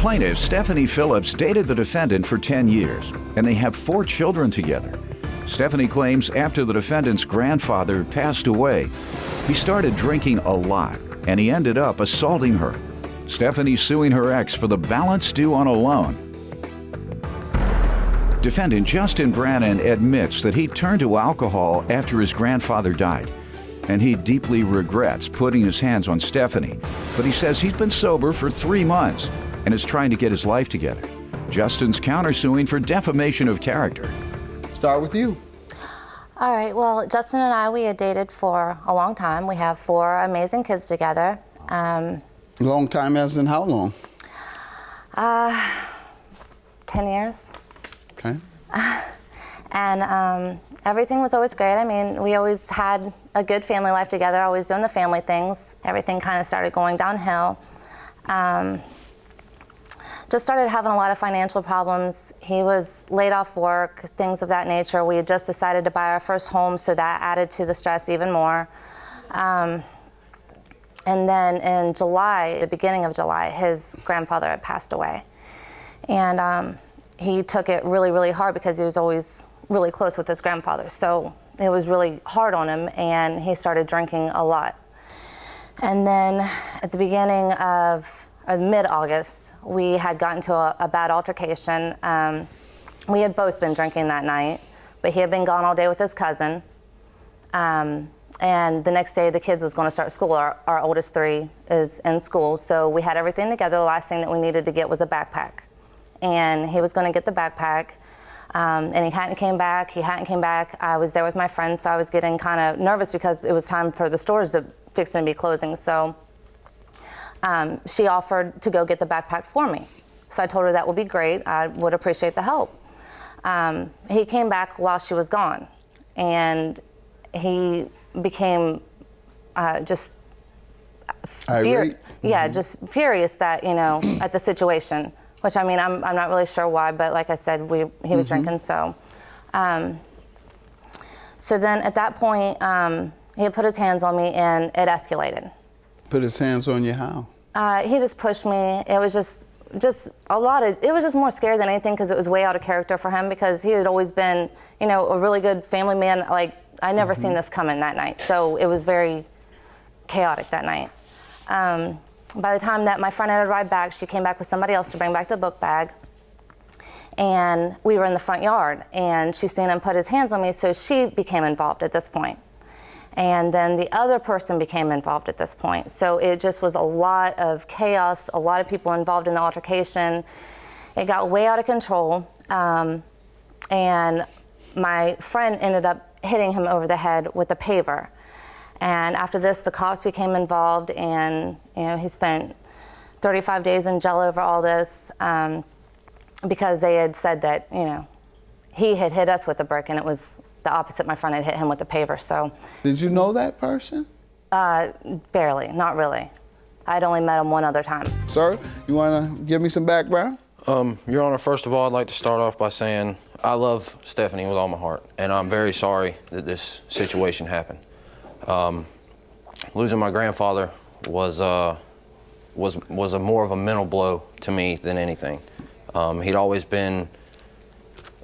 plaintiff, Stephanie Phillips, dated the defendant for 10 years, and they have 4 children together. Stephanie claims after the defendant's grandfather passed away, he started drinking a lot, and he ended up assaulting her. Stephanie's suing her ex for the balance due on a loan. Defendant Justin Brannon admits that he turned to alcohol after his grandfather died, and he deeply regrets putting his hands on Stephanie, but he says he's been sober for 3 months and is trying to get his life together. Justin's countersuing for defamation of character. Start with you. All right, well, Justin and I, we had dated for a long time. We have 4 amazing kids together. Long time as in how long? 10 years. Okay. And everything was always great. I mean, we always had a good family life together, always doing the family things. Everything kind of started going downhill. Just started having a lot of financial problems. He was laid off work, things of that nature. We had just decided to buy our first home, so that added to the stress even more. And then in July, the beginning of July, his grandfather had passed away. And he took it really, really hard because he was always really close with his grandfather. So it was really hard on him, and he started drinking a lot. And then at the beginning of mid-August, we had gotten to a bad altercation. We had both been drinking that night, but he had been gone all day with his cousin. And the next day, the kids was going to start school. Our oldest 3 is in school, so we had everything together. The last thing that we needed to get was a backpack. And he was going to get the backpack, and he hadn't came back. I was there with my friends, so I was getting kind of nervous because it was time for the stores to fix and be closing. So she offered to go get the backpack for me. So I told her that would be great. I would appreciate the help. He came back while she was gone, and he became just just furious that, at the situation. Which, I mean, I'm not really sure why, but like I said, he was drinking, so. So then at that point, he had put his hands on me and it escalated. Put his hands on you how? He just pushed me. It was just it was just more scary than anything because it was way out of character for him because he had always been, a really good family man. Like, I never seen this coming that night. So it was very chaotic that night. By the time that my friend had arrived back, she came back with somebody else to bring back the book bag. And we were in the front yard, and she seen him put his hands on me, so she became involved at this point. And then the other person became involved at this point. So it just was a lot of chaos, a lot of people involved in the altercation. It got way out of control. And my friend ended up hitting him over the head with a paver. And after this, the cops became involved, and he spent 35 days in jail over all this because they had said that he had hit us with a brick, and it was the opposite. My friend had hit him with a paver. So. Did you know that person? Barely, not really. I'd only met him one other time. Sir, you want to give me some background? Your Honor, first of all, I'd like to start off by saying I love Stephanie with all my heart, and I'm very sorry that this situation happened. Losing my grandfather was more of a mental blow to me than anything. He'd always been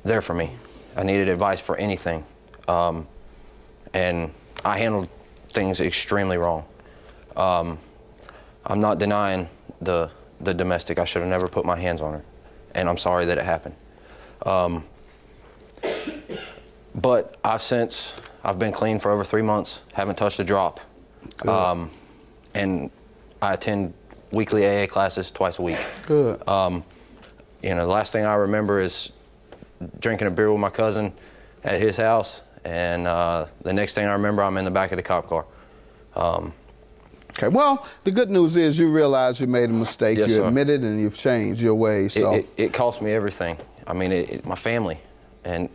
there for me. I needed advice for anything, and I handled things extremely wrong. I'm not denying the domestic. I should have never put my hands on her, and I'm sorry that it happened. But I've been clean for over 3 months, haven't touched a drop. And I attend weekly AA classes twice a week. Good. The last thing I remember is drinking a beer with my cousin at his house, and the next thing I remember, I'm in the back of the cop car. Okay, well, the good news is you realize you made a mistake, yes, you sir. admitted, and you've changed your ways, so. It cost me everything. I mean, my family, and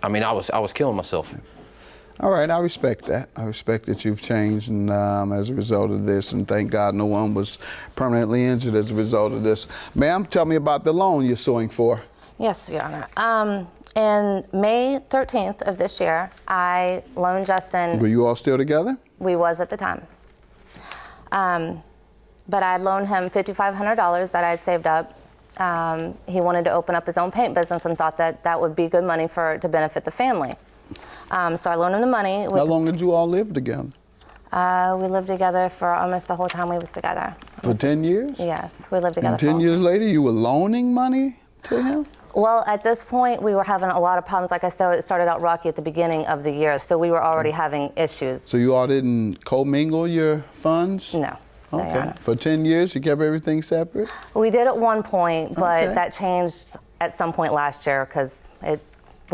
I was killing myself. All right, I respect that. I respect that you've changed and as a result of this, and thank God no one was permanently injured as a result of this. Ma'am, tell me about the loan you're suing for. Yes, Your Honor. In May 13th of this year, I loaned Justin. Were you all still together? We was at the time. but I had loaned him $5,500 that I had saved up. He wanted to open up his own paint business and thought that that would be good money to benefit the family. So I loaned him the money. How long did you all live together? We lived together for almost the whole time we was together. For 10 years? Yes, we lived together. And 10 years later, you were loaning money to him? Well, at this point, we were having a lot of problems. Like I said, it started out rocky at the beginning of the year, so we were already having issues. So you all didn't commingle your funds? No. Okay. For 10 years, you kept everything separate? We did at one point, but Okay. that changed at some point last year because we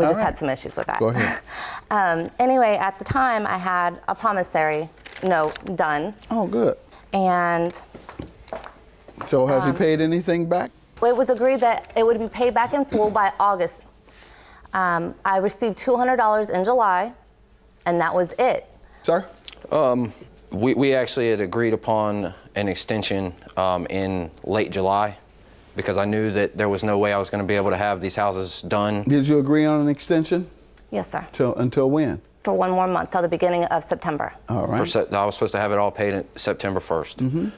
just had some issues with that. Go ahead. Anyway, at the time, I had a promissory note done. Oh, good. And So has he paid anything back? it was agreed that it would be paid back in full by August. I received $200 in July, and that was it. Sir? We actually had agreed upon an extension in late July because I knew that there was no way I was going to be able to have these houses done. Did you agree on an extension? Yes, sir. Until when? For one more month, till the beginning of September. All right. I was supposed to have it all paid September 1st.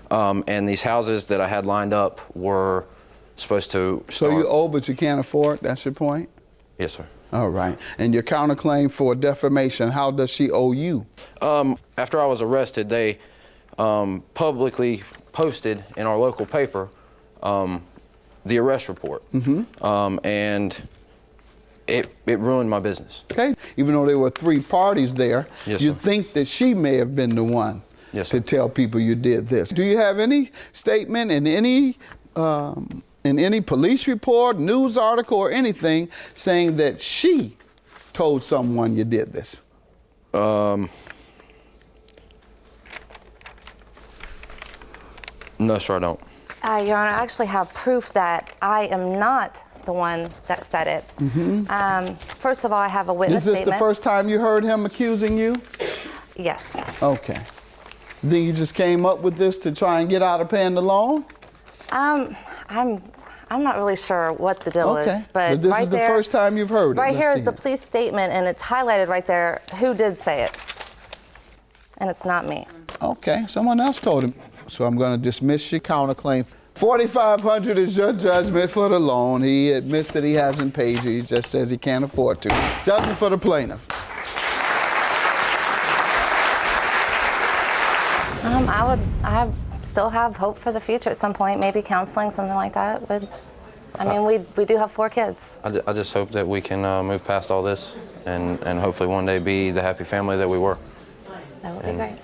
And these houses that I had lined up were supposed to start. So you owe, but you can't afford? That's your point? Yes, sir. All right. And your counterclaim for defamation, how does she owe you? After I was arrested, they publicly posted in our local paper the arrest report. And it ruined my business. Okay. Even though there were 3 parties there, Yes, you sir. think that she may have been the one Yes, to sir. tell people you did this. Do you have any statement in any police report, news article, or anything saying that she told someone you did this? No, sir, I don't. Your Honor, I actually have proof that I am not the one that said it. First of all, I have a witness Is this statement. the first time you heard him accusing you? Yes. Okay. Then you just came up with this to try and get out of paying the loan? I'm not really sure what the deal Okay. is, but this right is the there, first time you've heard it. right Let's here see is the it. police statement, and it's highlighted right there who did say it, and it's not me. Okay, someone else told him. So I'm going to dismiss your counterclaim. $4,500 is your judgment for the loan. He admits that he hasn't paid you. He just says he can't afford to. Judgment for the plaintiff. I still have hope for the future at some point, maybe counseling, something like that. But I mean, we do have 4 kids. I just hope that we can move past all this and hopefully one day be the happy family that we were. That would be great.